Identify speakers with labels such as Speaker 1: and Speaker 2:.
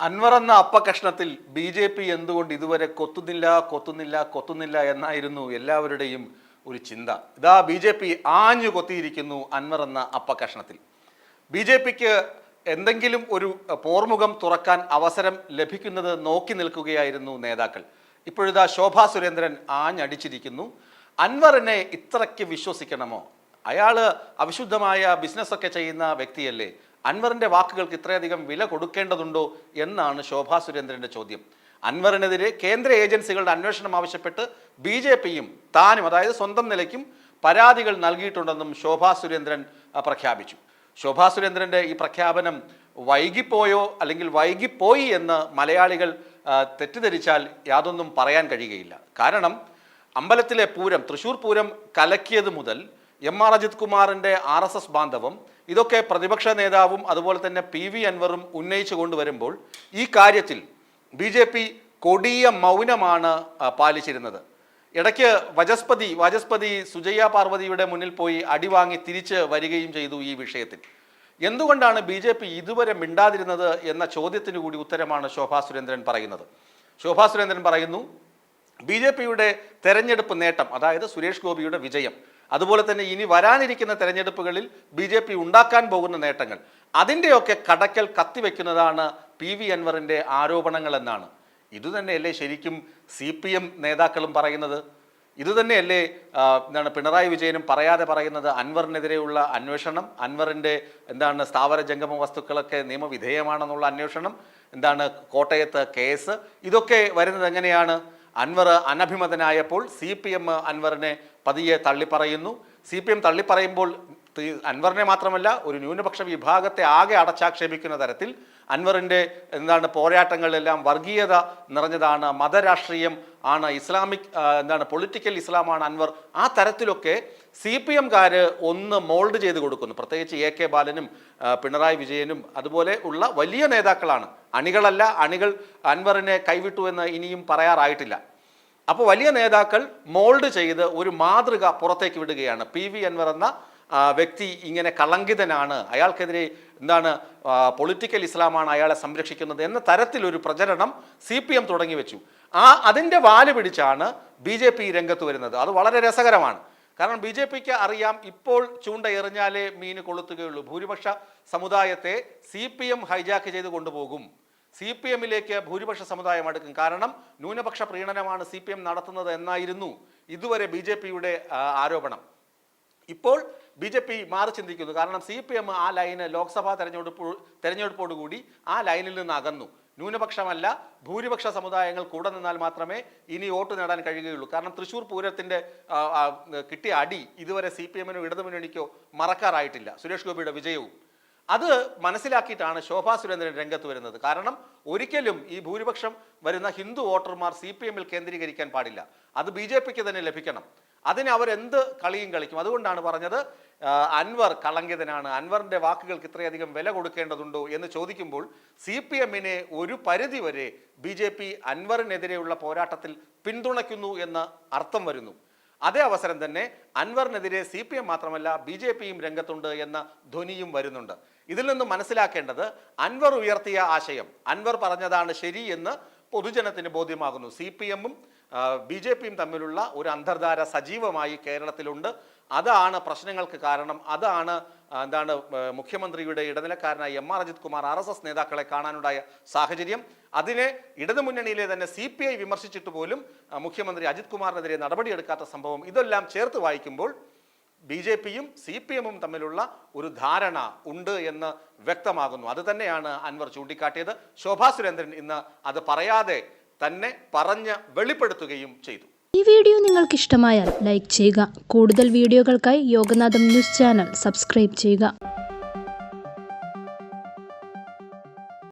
Speaker 1: അൻവർ എന്ന അപ്പകഷ്ണത്തിൽ ബി.ജെ.പി. എന്തുകൊണ്ട് ഇതുവരെ കൊത്തുന്നില്ല എന്നായിരുന്നു എല്ലാവരുടെയും ഒരു ചിന്ത. ഇതാ ബി.ജെ.പി. ആഞ്ഞു കൊത്തിയിരിക്കുന്നു അൻവർ എന്ന അപ്പകഷ്ണത്തിൽ. ബി.ജെ.പിക്ക് എന്തെങ്കിലും ഒരു പോർമുഖം തുറക്കാൻ അവസരം ലഭിക്കുന്നത് നോക്കി നിൽക്കുകയായിരുന്നു നേതാക്കൾ. ഇപ്പോഴിതാ ശോഭാ സുരേന്ദ്രൻ ആഞ്ഞടിച്ചിരിക്കുന്നു. അൻവറിനെ ഇത്രയ്ക്ക് വിശ്വസിക്കണമോ? അയാൾ അവിശുദ്ധമായ ബിസിനസ്സൊക്കെ ചെയ്യുന്ന വ്യക്തിയല്ലേ? അൻവറിൻ്റെ വാക്കുകൾക്ക് ഇത്രയധികം വില കൊടുക്കേണ്ടതുണ്ടോ എന്നാണ് ശോഭാ സുരേന്ദ്രൻ്റെ ചോദ്യം. അൻവറിനെതിരെ കേന്ദ്ര ഏജൻസികളുടെ അന്വേഷണം ആവശ്യപ്പെട്ട് ബി.ജെ.പിയും താനും, അതായത് സ്വന്തം നിലയ്ക്കും പരാതികൾ നൽകിയിട്ടുണ്ടെന്നും ശോഭാ സുരേന്ദ്രൻ പ്രഖ്യാപിച്ചു. ശോഭാ സുരേന്ദ്രൻ്റെ ഈ പ്രഖ്യാപനം വൈകിപ്പോയോ അല്ലെങ്കിൽ വൈകിപ്പോയി എന്ന് മലയാളികൾ തെറ്റിദ്ധരിച്ചാൽ യാതൊന്നും പറയാൻ കഴിയുകയില്ല. കാരണം അമ്പലത്തിലെ പൂരം, തൃശ്ശൂർ പൂരം കലക്കിയത് മുതൽ എം.ആർ. അജിത് കുമാറിൻ്റെ RSS ബാന്ധവം, ഇതൊക്കെ പ്രതിപക്ഷ നേതാവും അതുപോലെ തന്നെ PV അൻവറും ഉന്നയിച്ചു കൊണ്ടുവരുമ്പോൾ ഈ കാര്യത്തിൽ ബി.ജെ.പി. കൊടിയ മൗനമാണ് പാലിച്ചിരുന്നത്. ഇടയ്ക്ക് വാചസ്പതി സുജയ്യ പാർവതിയുടെ മുന്നിൽ പോയി അടിവാങ്ങി തിരിച്ച് വരികയും ചെയ്തു ഈ വിഷയത്തിൽ. എന്തുകൊണ്ടാണ് ബി.ജെ.പി. ഇതുവരെ മിണ്ടാതിരുന്നത് എന്ന ചോദ്യത്തിന് കൂടി ഉത്തരമാണ് ശോഭാ സുരേന്ദ്രൻ പറയുന്നത്. ശോഭാ സുരേന്ദ്രൻ പറയുന്നു, ബി.ജെ.പിയുടെ തെരഞ്ഞെടുപ്പ് നേട്ടം, അതായത് സുരേഷ് ഗോപിയുടെ വിജയം, അതുപോലെ തന്നെ ഇനി വരാനിരിക്കുന്ന തെരഞ്ഞെടുപ്പുകളിൽ ബി.ജെ.പി. ഉണ്ടാക്കാൻ പോകുന്ന നേട്ടങ്ങൾ, അതിൻ്റെയൊക്കെ കടക്കൽ കത്തിവെക്കുന്നതാണ് PV അൻവറിൻ്റെ ആരോപണങ്ങൾ എന്നാണ്. ഇതുതന്നെയല്ലേ ശരിക്കും CPM നേതാക്കളും പറയുന്നത്? ഇതുതന്നെയല്ലേ പിണറായി വിജയനും പറയാതെ പറയുന്നത്? അൻവറിനെതിരെയുള്ള അന്വേഷണം, അൻവറിൻ്റെ സ്ഥാവര ജംഗമ വസ്തുക്കളൊക്കെ നിയമവിധേയമാണെന്നുള്ള അന്വേഷണം, കോട്ടയത്ത് കേസ്, ഇതൊക്കെ വരുന്നത് എങ്ങനെയാണ്? അൻവർ അനഭിമതനായപ്പോൾ CPM അൻവറിനെ പതിയെ തള്ളിപ്പറയുന്നു. CPM തള്ളിപ്പറയുമ്പോൾ അൻവറിനെ മാത്രമല്ല ഒരു ന്യൂനപക്ഷ വിഭാഗത്തെ ആകെ അടച്ചാക്ഷേപിക്കുന്ന തരത്തിൽ അൻവറിൻ്റെ പോരാട്ടങ്ങളെല്ലാം വർഗീയത നിറഞ്ഞതാണ്, മതരാഷ്ട്രീയം ആണ്, ഇസ്ലാമിക് പൊളിറ്റിക്കൽ ഇസ്ലാമാണ് അൻവർ. ആ തരത്തിലൊക്കെ CPMകാർ ഒന്ന് മോൾഡ് ചെയ്ത് കൊടുക്കുന്നു. പ്രത്യേകിച്ച് AK ബാലനും പിണറായി വിജയനും അതുപോലെ ഉള്ള വലിയ നേതാക്കളാണ്. അണികളല്ല, അണികൾ അൻവറിനെ കൈവിട്ടു എന്ന് ഇനിയും പറയാറായിട്ടില്ല. അപ്പോൾ വലിയ നേതാക്കൾ മോൾഡ് ചെയ്ത് ഒരു മാതൃക പുറത്തേക്ക് വിടുകയാണ്. PV അൻവർ എന്ന വ്യക്തി ഇങ്ങനെ കളങ്കിതനാണ്, അയാൾക്കെതിരെ പൊളിറ്റിക്കൽ ഇസ്ലാമാണ് അയാളെ സംരക്ഷിക്കുന്നത് എന്ന തരത്തിലൊരു പ്രചരണം CPM തുടങ്ങി വെച്ചു. അതിൻ്റെ വാല് പിടിച്ചാണ് ബി.ജെ.പി. രംഗത്ത് വരുന്നത്. അത് വളരെ രസകരമാണ്. കാരണം ബി.ജെ.പിക്ക് അറിയാം, ഇപ്പോൾ ചൂണ്ട എറിഞ്ഞാലേ മീൻ കൊളുത്തുകയുള്ളൂ. ഭൂരിപക്ഷ സമുദായത്തെ CPM ഹൈജാക്ക് ചെയ്ത് കൊണ്ടുപോകും. CPMലേക്ക് ഭൂരിപക്ഷ സമുദായം അടുക്കും. കാരണം ന്യൂനപക്ഷ പ്രീണനമാണ് CPM നടത്തുന്നത് എന്നായിരുന്നു ഇതുവരെ ബി.ജെ.പിയുടെ ആരോപണം. ഇപ്പോൾ ബി.ജെ.പി. മാറി ചിന്തിക്കുന്നു. കാരണം CPM ആ ലൈന് ലോക്സഭാ തെരഞ്ഞെടുപ്പോടുകൂടി ആ ലൈനിൽ നിന്ന് അകന്നു. ന്യൂനപക്ഷമല്ല, ഭൂരിപക്ഷ സമുദായങ്ങൾ കൂടെ നിന്നാൽ മാത്രമേ ഇനി വോട്ട് നേടാൻ കഴിയുകയുള്ളൂ. കാരണം തൃശ്ശൂർ പൂരത്തിൻ്റെ കിട്ടിയ അടി ഇതുവരെ CPMനോ ഇടതുമുന്നണിക്കോ മറക്കാറായിട്ടില്ല, സുരേഷ് ഗോപിയുടെ വിജയവും. അത് മനസ്സിലാക്കിയിട്ടാണ് ശോഭാ സുരേന്ദ്രൻ രംഗത്ത് വരുന്നത്. കാരണം ഒരിക്കലും ഈ ഭൂരിപക്ഷം വരുന്ന ഹിന്ദു വോട്ടർമാർ CPMൽ കേന്ദ്രീകരിക്കാൻ പാടില്ല. അത് ബി.ജെ.പിക്ക് തന്നെ ലഭിക്കണം. അതിന് അവരെന്ത് കളിയും കളിക്കും. അതുകൊണ്ടാണ് പറഞ്ഞത് അൻവർ കളങ്കിതനാണ്, അൻവറിൻ്റെ വാക്കുകൾക്ക് ഇത്രയധികം വില കൊടുക്കേണ്ടതുണ്ടോ എന്ന് ചോദിക്കുമ്പോൾ CPMനെ ഒരു പരിധിവരെ ബി.ജെ.പി. അൻവറിനെതിരെയുള്ള പോരാട്ടത്തിൽ പിന്തുണയ്ക്കുന്നു എന്ന് അർത്ഥം വരുന്നു. അതേ അവസരം തന്നെ അൻവറിനെതിരെ CPM മാത്രമല്ല ബി.ജെ.പിയും രംഗത്തുണ്ട് എന്ന ധ്വനിയും വരുന്നുണ്ട്. ഇതിൽ നിന്ന് മനസ്സിലാക്കേണ്ടത് അൻവർ ഉയർത്തിയ ആശയം, അൻവർ പറഞ്ഞതാണ് ശരി എന്ന് പൊതുജനത്തിന് ബോധ്യമാകുന്നു. CPMഉം ബി.ജെ.പിയും തമ്മിലുള്ള ഒരു അന്തർധാര സജീവമായി കേരളത്തിലുണ്ട്. അതാണ് പ്രശ്നങ്ങൾക്ക് കാരണം. അതാണ് മുഖ്യമന്ത്രിയുടെ ഇടനിലക്കാരനായ എം.ആർ. അജിത് കുമാർ RSS നേതാക്കളെ കാണാനുണ്ടായ സാഹചര്യം. അതിനെ ഇടതുമുന്നണിയിലെ തന്നെ CPI വിമർശിച്ചിട്ട് പോലും മുഖ്യമന്ത്രി അജിത് കുമാറിനെതിരെ നടപടിയെടുക്കാത്ത സംഭവം, ഇതെല്ലാം ചേർത്ത് വായിക്കുമ്പോൾ ബി.ജെ.പിയും CPMഉം തമ്മിലുള്ള ഒരു ധാരണ ഉണ്ട് എന്ന് വ്യക്തമാകുന്നു. അത് തന്നെയാണ് അൻവർ ചൂണ്ടിക്കാട്ടിയത്. ശോഭാ സുരേന്ദ്രൻ ഇന്ന് അത് പറയാതെ തന്നെ പറഞ്ഞ് വെളിപ്പെടുത്തുകയും ചെയ്തു.
Speaker 2: ഈ വീഡിയോ നിങ്ങൾക്ക് ഇഷ്ടമായാൽ ലൈക്ക് ചെയ്യുക. കൂടുതൽ വീഡിയോകൾക്കായി യോഗനാഥം ന്യൂസ് ചാനൽ സബ്സ്ക്രൈബ് ചെയ്യുക.